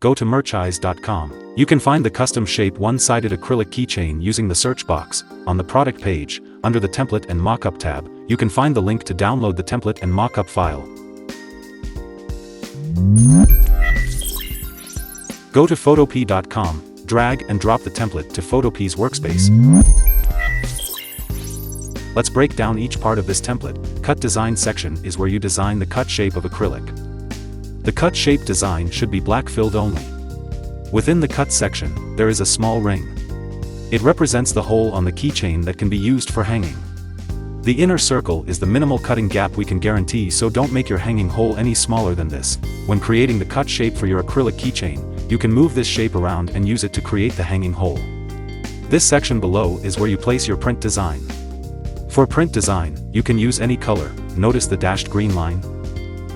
go to merchize.com. You can find the custom shape one-sided acrylic keychain using the search box. On the product page, under the template and mockup tab, you can find the link to download the template and mockup file. Go to photopea.com, drag and drop the template to Photopea's workspace. Let's break down each part of this template. Cut design section is where you design the cut shape of acrylic. The cut shape design should be black filled only. Within the cut section, there is a small ring. It represents the hole on the keychain that can be used for hanging. The inner circle is the minimal cutting gap we can guarantee, so don't make your hanging hole any smaller than this. When creating the cut shape for your acrylic keychain, you can move this shape around and use it to create the hanging hole. This section below is where you place your print design. For print design, you can use any color. Notice the dashed green line?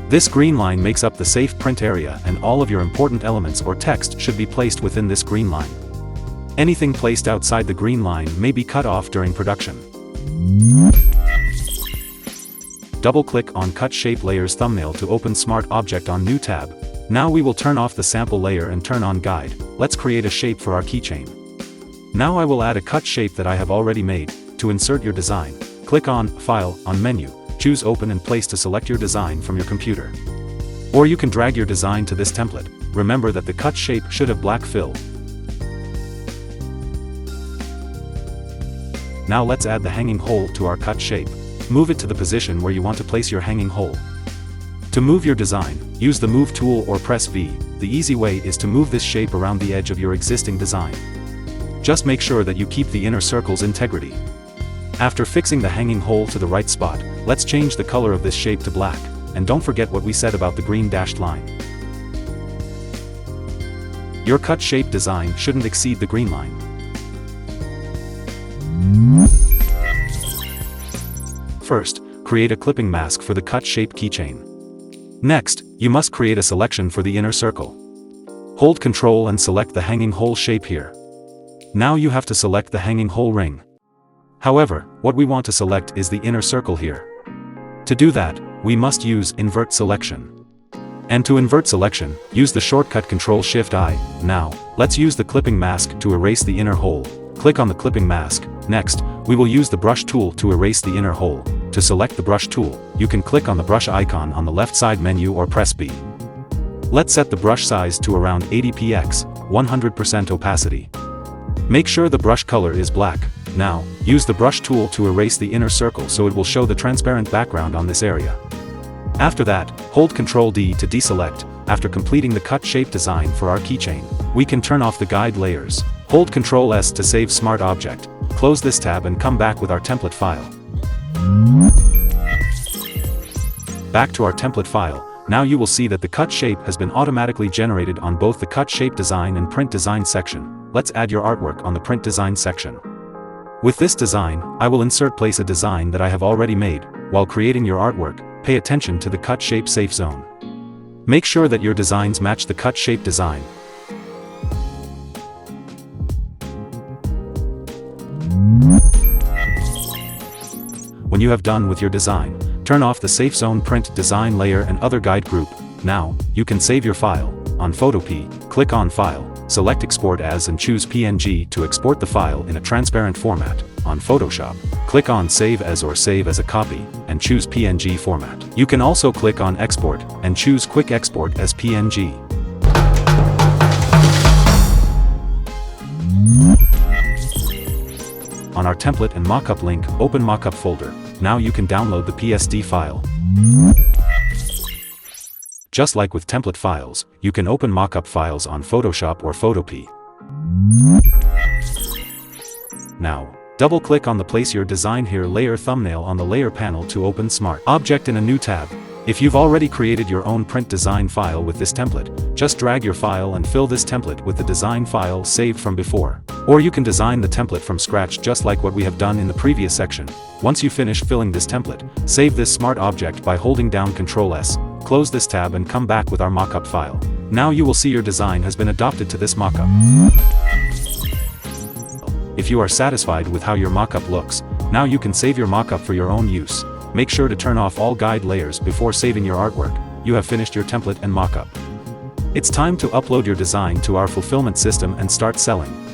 This green line makes up the safe print area, and all of your important elements or text should be placed within this green line. Anything placed outside the green line may be cut off during production. Double-click on Cut Shape Layers thumbnail to open Smart Object on New tab. Now we will turn off the sample layer and turn on Guide. Let's create a shape for our keychain. Now I will add a cut shape that I have already made. To insert your design, click on File, on Menu. Choose Open and Place to select your design from your computer. Or you can drag your design to this template. Remember that the cut shape should have black fill. Now let's add the hanging hole to our cut shape. Move it to the position where you want to place your hanging hole. To move your design, use the Move tool or press V. The easy way is to move this shape around the edge of your existing design. Just make sure that you keep the inner circle's integrity. After fixing the hanging hole to the right spot, let's change the color of this shape to black, and don't forget what we said about the green dashed line. Your cut shape design shouldn't exceed the green line. First, create a clipping mask for the cut shape keychain. Next, you must create a selection for the inner circle. Hold Ctrl and select the hanging hole shape here. Now you have to select the hanging hole ring. However, what we want to select is the inner circle here. To do that, we must use Invert Selection. And to invert selection, use the shortcut Ctrl-Shift-I. Now, let's use the clipping mask to erase the inner hole. Click on the clipping mask. Next, we will use the brush tool to erase the inner hole. To select the brush tool, you can click on the brush icon on the left side menu or press B. Let's set the brush size to around 80 px, 100% opacity. Make sure the brush color is black. Now, use the brush tool to erase the inner circle so it will show the transparent background on this area. After that, hold Ctrl-D to deselect. After completing the cut shape design for our keychain, we can turn off the guide layers. Hold Ctrl-S to save Smart Object. Close this tab and come back with our template file. Back to our template file. Now you will see that the cut shape has been automatically generated on both the cut shape design and print design section. Let's add your artwork on the print design section. With this design, I will place a design that I have already made. While creating your artwork, pay attention to the cut shape safe zone. Make sure that your designs match the cut shape design. When you have done with your design, turn off the safe zone print design layer and other guide group. Now, you can save your file. On Photopea, click on File, select Export As and choose PNG to export the file in a transparent format. On Photoshop, click on Save As or Save as a Copy, and choose PNG format. You can also click on Export, and choose Quick Export as PNG. On our template and mockup link, open Mockup folder. Now you can download the PSD file. Just like with template files, you can open mockup files on Photoshop or Photopea. Now, double-click on the Place Your Design Here layer thumbnail on the layer panel to open Smart Object in a new tab. If you've already created your own print design file with this template, just drag your file and fill this template with the design file saved from before. Or you can design the template from scratch just like what we have done in the previous section. Once you finish filling this template, save this Smart Object by holding down Ctrl-S, close this tab and come back with our mockup file. Now you will see your design has been adopted to this mockup. If you are satisfied with how your mockup looks, now you can save your mockup for your own use. Make sure to turn off all guide layers before saving your artwork. You have finished your template and mockup. It's time to upload your design to our fulfillment system and start selling.